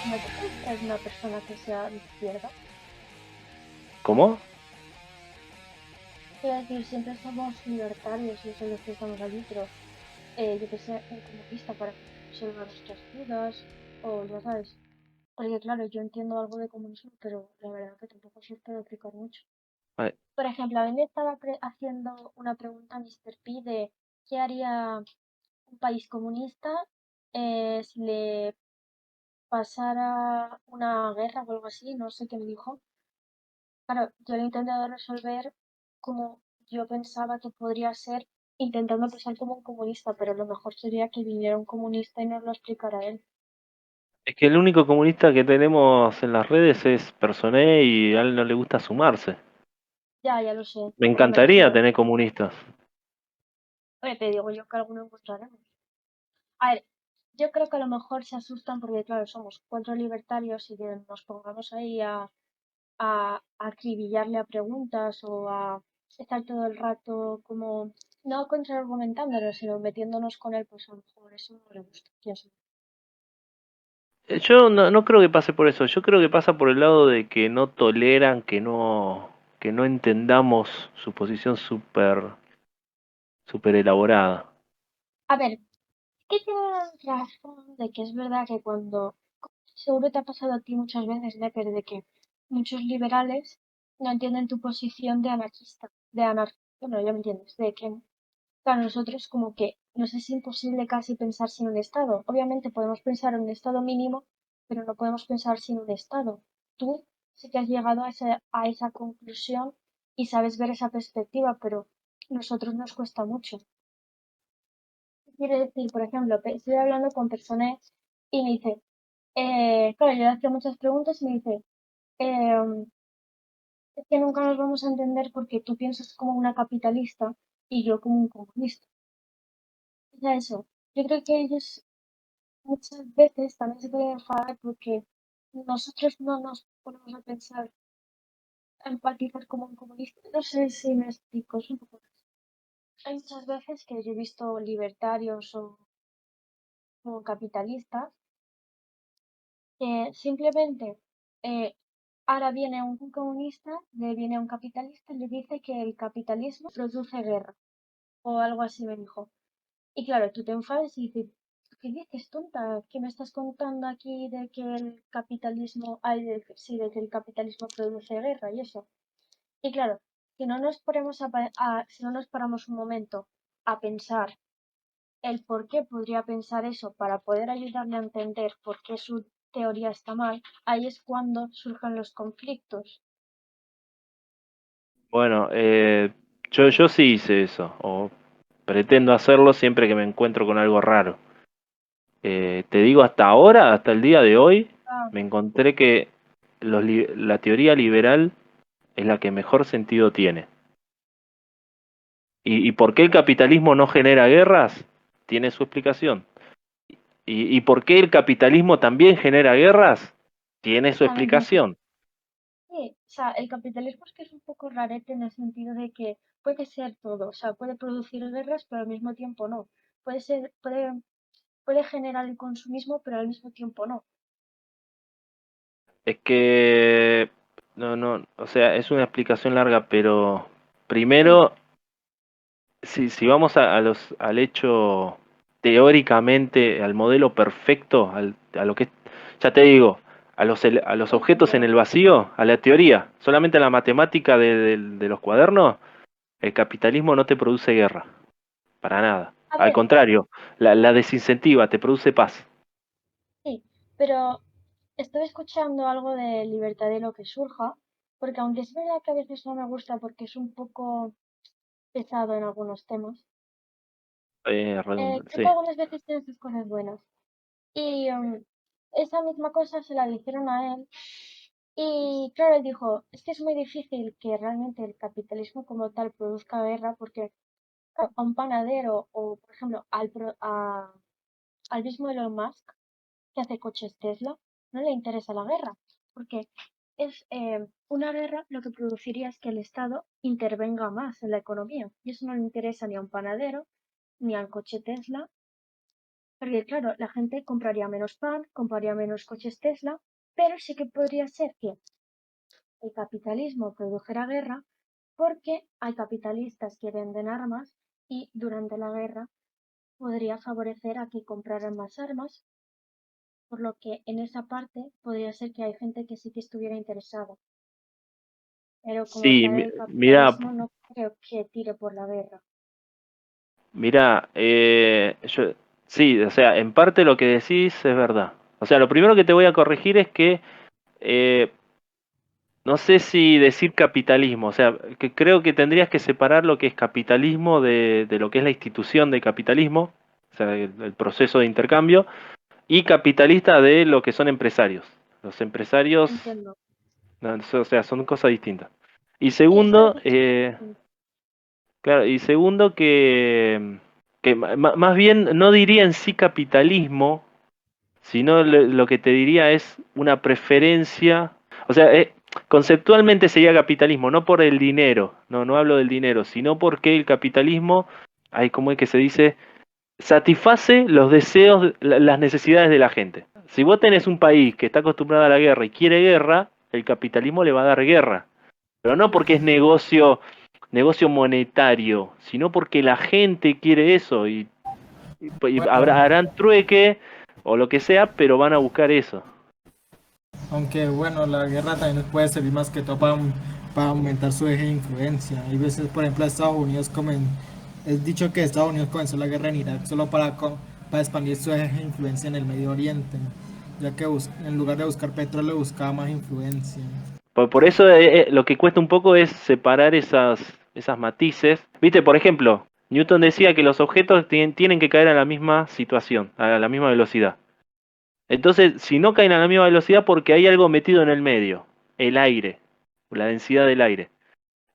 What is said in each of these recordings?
¿No te crees que es una persona que sea de izquierda? ¿Cómo? Quiero decir, siempre somos libertarios y eso es lo que estamos allí, pero yo que sé, un comunista para resolver nuestras dudas, o ya sabes. Porque claro, yo entiendo algo de comunismo, pero la verdad que tampoco se puede explicar mucho. Ay, Por ejemplo, a mí me estaba haciendo una pregunta a Mr. P de qué haría un país comunista si le pasara una guerra o algo así, no sé qué me dijo. Claro, yo lo he intentado resolver como yo pensaba que podría ser, intentando pensar como un comunista, pero lo mejor sería que viniera un comunista y nos lo explicara él. es que el único comunista que tenemos en las redes es Personé y a él no le gusta sumarse. Ya, ya lo sé, Me pero me encantaría refiero, tener comunistas. oye, te digo yo que alguno encontraremos. A ver, yo creo que a lo mejor se asustan porque, claro, somos cuatro libertarios y que nos pongamos ahí a acribillarle a preguntas o a estar todo el rato como, no contraargumentándolo, sino metiéndonos con él, pues a lo mejor eso no le gusta, quién sabe. Yo no creo que pase por eso. Yo creo que pasa por el lado de que no toleran, que no entendamos su posición súper elaborada. A ver, que tiene razón de que es verdad que cuando, seguro te ha pasado a ti muchas veces, Leper, de que muchos liberales no entienden tu posición de anarquista, bueno, ya me entiendes, de que para nosotros como que nos es imposible casi pensar sin un Estado. Obviamente podemos pensar en un Estado mínimo, pero no podemos pensar sin un Estado. Tú sí que has llegado a esa conclusión y sabes ver esa perspectiva, pero nosotros nos cuesta mucho. Quiere decir, por ejemplo, que estoy hablando con personas y me dice, claro, yo le hacía muchas preguntas y me dice, eh, es que nunca nos vamos a entender porque tú piensas como una capitalista y yo como un comunista. O sea, eso. Yo creo que ellos muchas veces también se pueden enfadar porque nosotros no nos ponemos a pensar, a empatizar como un comunista. No sé si me explico, es un poco. Hay muchas veces que yo he visto libertarios o capitalistas que simplemente eh, ahora viene un comunista, le viene un capitalista y le dice que el capitalismo produce guerra o algo así me dijo. Y claro, tú te enfadas y dices, ¿qué dices, tonta? ¿Qué me estás contando aquí de que el capitalismo, sí, de que el capitalismo produce guerra y eso? Y claro, si no nos ponemos si no nos paramos un momento a pensar el por qué podría pensar eso para poder ayudarle a entender por qué su teoría está mal, ahí es cuando surgen los conflictos. Bueno, yo sí hice eso, o pretendo hacerlo siempre que me encuentro con algo raro. Te digo, hasta ahora, hasta el día de hoy, Ah, me encontré que la teoría liberal es la que mejor sentido tiene. Y por qué el capitalismo no genera guerras? Tiene su explicación. Y por qué el capitalismo también genera guerras? Tiene su también tiene sus... explicación. Sí, o sea, el capitalismo es que es un poco rarete en el sentido de que puede ser todo, o sea, puede producir guerras, pero al mismo tiempo no. Puede generar el consumismo, pero al mismo tiempo no. Es que, o sea, es una explicación larga, pero Sí, primero, si vamos al hecho teóricamente, al modelo perfecto, a lo que es, ya te digo, a los sí, objetos en pero, el vacío, a la teoría, solamente a la matemática de los cuadernos, el capitalismo no te produce guerra, para nada. a Al ver, contrario, la desincentiva, te produce paz. sí, pero estoy escuchando algo de libertad de lo que surja, porque aunque es verdad que a veces no me gusta porque es un poco pesado en algunos temas, creo que Sí. algunas veces tiene sus cosas buenas. Y esa misma cosa se la dijeron a él. Y claro, él dijo, es que es muy difícil que realmente el capitalismo como tal produzca guerra porque claro, a un panadero o, por ejemplo, al mismo Elon Musk que hace coches Tesla, no le interesa la guerra, porque es una guerra lo que produciría es que el Estado intervenga más en la economía y eso no le interesa ni a un panadero ni al coche Tesla, porque claro, la gente compraría menos pan, compraría menos coches Tesla, pero sí que podría ser que el capitalismo produjera guerra porque hay capitalistas que venden armas y durante la guerra podría favorecer a que compraran más armas, por lo que en esa parte podría ser que hay gente que sí que estuviera interesada. Pero como Sí, tal, el mira, capitalismo no creo que tire por la guerra. mira, sí, o sea, en parte lo que decís es verdad. O sea, lo primero que te voy a corregir es que eh, no sé si decir capitalismo, o sea, que creo que tendrías que separar lo que es capitalismo de lo que es la institución de capitalismo, o sea, el proceso de intercambio, y capitalista de lo que son empresarios. Los empresarios, Entiendo. no, o sea, son cosas distintas. Y Sí, eso lo he segundo, dicho. claro, y segundo que más bien no diría en sí capitalismo, sino lo que te diría es una preferencia, o sea, conceptualmente sería capitalismo, no por el dinero, no hablo del dinero, sino porque el capitalismo, hay como es que se dice, satisface los deseos, las necesidades de la gente. Si vos tenés un país que está acostumbrado a la guerra y quiere guerra, el capitalismo le va a dar guerra, pero no porque es negocio monetario, sino porque la gente quiere eso y Bueno, harán trueque o lo que sea, pero van a buscar eso. aunque bueno, la guerra también nos puede servir más que todo para aumentar su eje de influencia. Hay veces, por ejemplo, es dicho que Estados Unidos comenzó la guerra en Irak solo para expandir su eje de influencia en el Medio Oriente, ya que en lugar de buscar petróleo buscaba más influencia. Por eso lo que cuesta un poco es separar esas matices. Viste, por ejemplo, Newton decía que los objetos tienen que caer a la misma situación, a la misma velocidad. Entonces, si no caen a la misma velocidad, porque hay algo metido en el medio, el aire, la densidad del aire.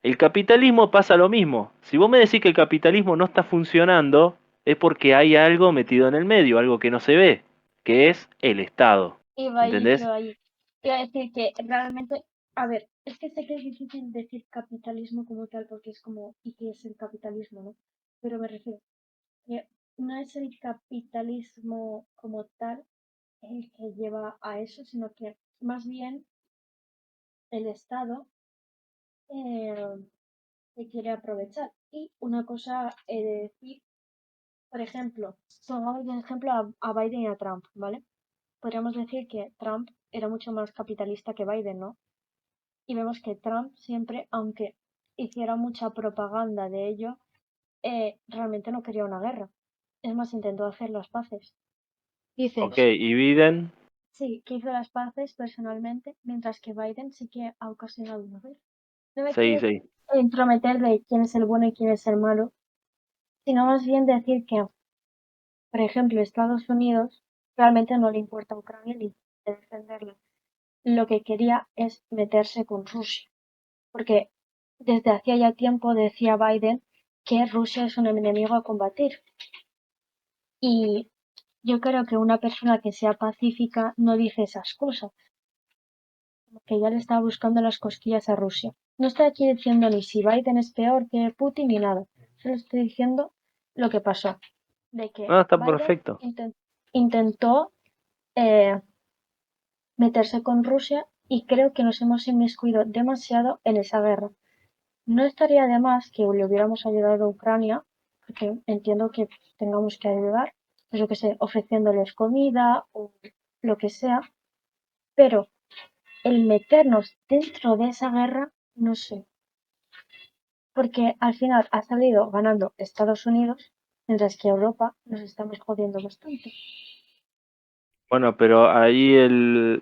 El capitalismo pasa lo mismo. Si vos me decís que el capitalismo no está funcionando, es porque hay algo metido en el medio, algo que no se ve, que es el Estado. ¿Entendés? Iba ahí. Iba a decir que realmente, a ver, es que sé que es difícil decir capitalismo como tal, porque es como, ¿y qué es el capitalismo, no? Pero me refiero, que no es el capitalismo como tal el que lleva a eso, sino que más bien el Estado eh, se quiere aprovechar. Y una cosa he de decir, por ejemplo, pongamos de ejemplo a Biden y a Trump, ¿vale? Podríamos decir que Trump era mucho más capitalista que Biden, ¿no? Y vemos que Trump siempre, aunque hiciera mucha propaganda de ello, realmente no quería una guerra. Es más, intentó hacer las paces. Ok, Dices, y Biden, sí, que hizo las paces personalmente, mientras que Biden sí que ha ocasionado una guerra. No me sí, quiero sí. entrometer de quién es el bueno y quién es el malo, sino más bien decir que, por ejemplo, Estados Unidos realmente no le importa a Ucrania ni quiere defenderla. Lo que quería es meterse con Rusia, porque desde hacía ya tiempo decía Biden que Rusia es un enemigo a combatir. Y yo creo que una persona que sea pacífica no dice esas cosas, que ya le está buscando las cosquillas a Rusia. No estoy aquí diciendo ni si Biden es peor que Putin ni nada. Solo estoy diciendo lo que pasó. De que No, está Biden perfecto. intentó eh, meterse con Rusia y creo que nos hemos inmiscuido demasiado en esa guerra. No estaría de más que le hubiéramos ayudado a Ucrania, porque entiendo que tengamos que ayudar, pues yo que sé, ofreciéndoles comida o lo que sea, pero el meternos dentro de esa guerra, no sé, porque al final ha salido ganando Estados Unidos, mientras que Europa nos estamos jodiendo bastante. Bueno, pero ahí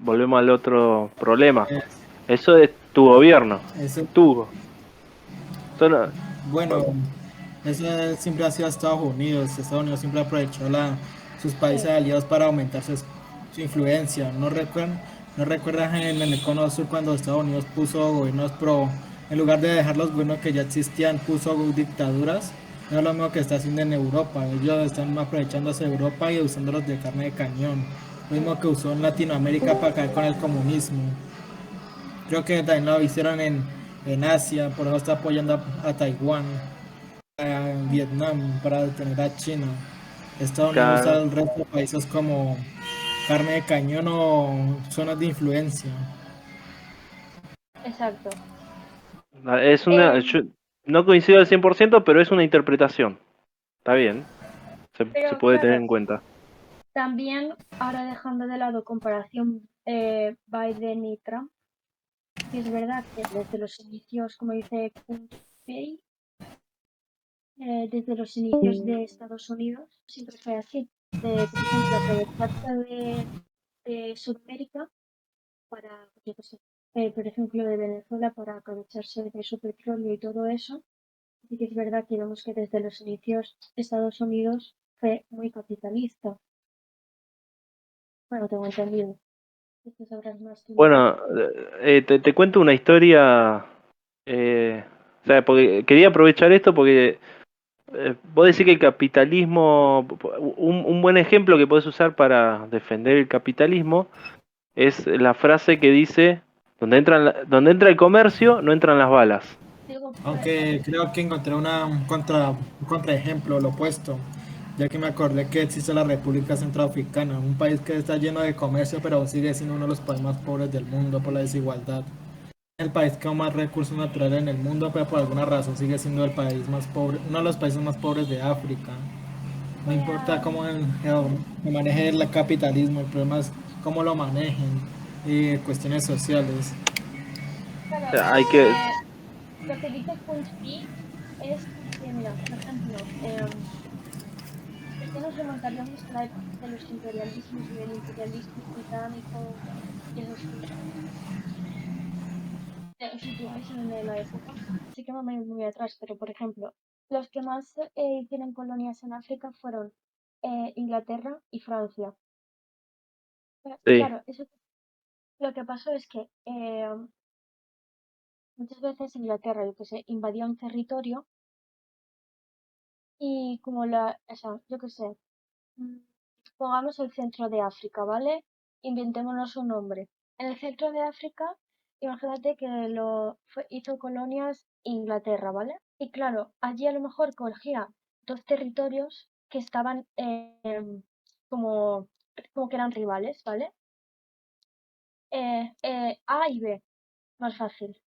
volvemos al otro problema. Es- Eso es tu gobierno. Eso, Tu. Eso no- bueno, eso siempre ha sido Estados Unidos. Estados Unidos siempre aprovechó sus países Sí, aliados para aumentar su influencia. ¿No recuerdas en el Cono Sur cuando Estados Unidos puso gobiernos en lugar de dejar los gobiernos que ya existían, puso dictaduras? No es lo mismo que está haciendo en Europa. Ellos están aprovechándose de Europa y usándolos de carne de cañón. Lo mismo que usó en Latinoamérica para caer con el comunismo. Creo que también lo hicieron en Asia, por eso está apoyando a Taiwán. Vietnam para detener a China. Estados Unidos usa Claro. el resto de países como carne de cañón o zonas de influencia. Exacto. Es una, Em, yo no coincido al 100%, pero es una interpretación. Está bien, se pero puede tener claro, en cuenta. también ahora dejando de lado comparación Biden y Trump, sí es verdad que desde los inicios, como dice Kun Pei, desde los inicios de Estados Unidos siempre fue así. De, por ejemplo, aprovecharse de Sudamérica para, yo qué sé, por ejemplo, de Venezuela para aprovecharse de su petróleo y todo eso. Sí que es verdad que vemos que desde los inicios Estados Unidos fue muy capitalista. Bueno, tengo entendido. Esto sabrás más tú que Bueno, yo. te cuento una historia. O sea, porque quería aprovechar esto porque vos decís que el capitalismo, un buen ejemplo que podés usar para defender el capitalismo es la frase que dice, donde entra el comercio, no entran las balas. Digo, Aunque creo que encontré un contraejemplo, lo opuesto, ya que me acordé que existe la República Centroafricana, un país que está lleno de comercio, pero sigue siendo uno de los países más pobres del mundo por la desigualdad. El país con más recursos naturales en el mundo, pero por alguna razón sigue siendo el país más pobre, uno de los países más pobres de África. No voy importa a... cómo se maneje el capitalismo, el problema es cómo lo manejen y cuestiones sociales. O Claro, sea, hay que, lo que dice Kunsti es que, mira, por ejemplo, ¿por qué nos remontaríamos a la época de los imperialismos y del imperialismo británico y esos cosas? Os situáis en la época. Sí que me voy muy atrás, pero por ejemplo, los que más hicieron colonias en África fueron Inglaterra y Francia. Pero, sí. claro, eso lo que pasó es que muchas veces Inglaterra, yo que sé, invadió un territorio y como o sea, yo que sé, mm, pongamos el centro de África, ¿vale? Inventémonos un nombre. En el centro de África, imagínate que hizo colonias Inglaterra, ¿vale? Y claro, allí a lo mejor cogía dos territorios que estaban como, como que eran rivales, ¿vale? A y B, más fácil.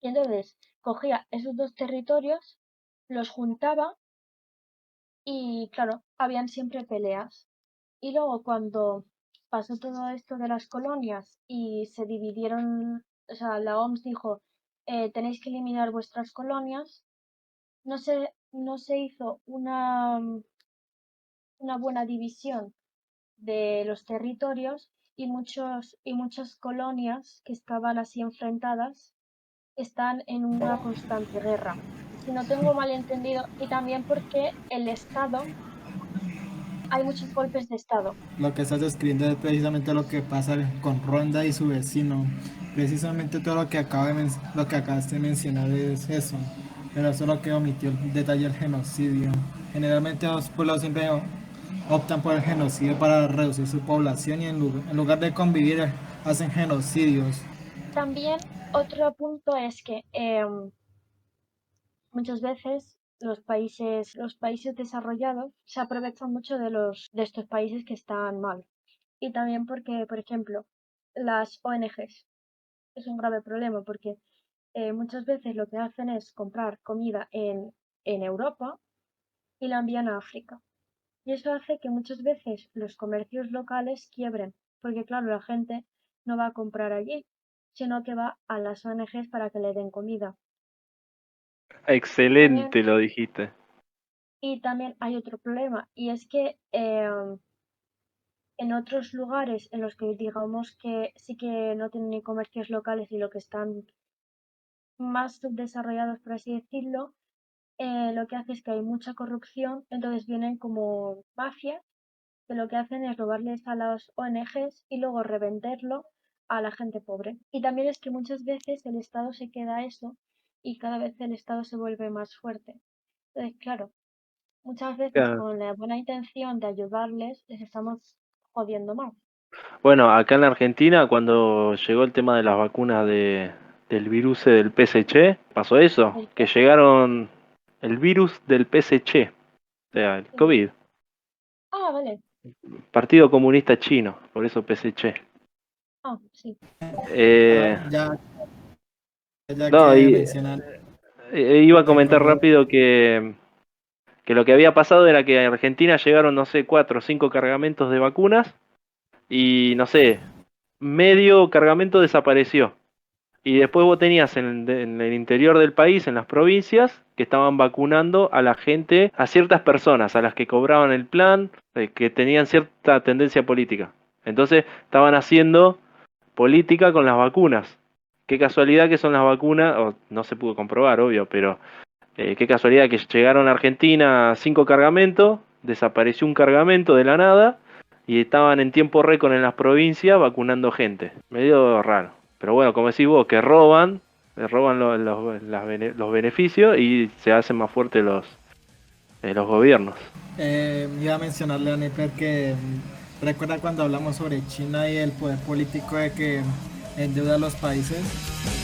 Y entonces cogía esos dos territorios, los juntaba y claro, habían siempre peleas. Y luego cuando pasó todo esto de las colonias y se dividieron, o sea, la OMS dijo, tenéis que eliminar vuestras colonias, no se hizo una buena división de los territorios y muchas colonias que estaban así enfrentadas están en una constante guerra. Si no tengo mal entendido, y también porque el Estado, hay muchos golpes de Estado. Lo que estás describiendo es precisamente lo que pasa con Ronda y su vecino. Precisamente todo lo que acabaste de mencionar es eso. Pero solo que omitió el detalle del genocidio. Generalmente los pueblos siempre optan por el genocidio para reducir su población y en lugar de convivir hacen genocidios. También otro punto es que muchas veces los países desarrollados se aprovechan mucho de estos países que están mal. Y también porque, por ejemplo, las ONGs es un grave problema porque muchas veces lo que hacen es comprar comida en Europa y la envían a África. Y eso hace que muchas veces los comercios locales quiebren, porque claro, la gente no va a comprar allí, sino que va a las ONGs para que le den comida. También, Excelente lo dijiste. y también hay otro problema, y es que en otros lugares en los que digamos que sí que no tienen ni comercios locales y lo que están más subdesarrollados, por así decirlo, lo que hace es que hay mucha corrupción, entonces vienen como mafias que lo que hacen es robarles a las ONGs y luego revenderlo a la gente pobre. Y también es que muchas veces el Estado se queda eso y cada vez el Estado se vuelve más fuerte. Entonces, claro, muchas veces Claro. con la buena intención de ayudarles les estamos jodiendo más. Bueno, acá en la Argentina, cuando llegó el tema de las vacunas del virus del PSC, pasó eso, ¿El que qué? llegaron el virus del PSC, o sea, el COVID. Ah, vale. Partido Comunista Chino, por eso PSC. Ah, sí. Ya No, que y mencionan, iba a me comentar acordé. rápido que lo que había pasado era que a Argentina llegaron, no sé, 4 o 5 cargamentos de vacunas y, no sé, medio cargamento desapareció. Y después vos tenías en el interior del país, en las provincias, que estaban vacunando a la gente, a ciertas personas, a las que cobraban el plan, que tenían cierta tendencia política. Entonces estaban haciendo política con las vacunas. Qué casualidad que son las vacunas, o no se pudo comprobar, obvio, pero qué casualidad que llegaron a Argentina 5 cargamentos, desapareció un cargamento de la nada y estaban en tiempo récord en las provincias vacunando gente. Medio raro. Pero bueno, como decís vos, que roban, roban los beneficios y se hacen más fuertes los gobiernos. Iba a mencionarle a Nipper que recuerda cuando hablamos sobre China y el poder político de que endeuda a los países.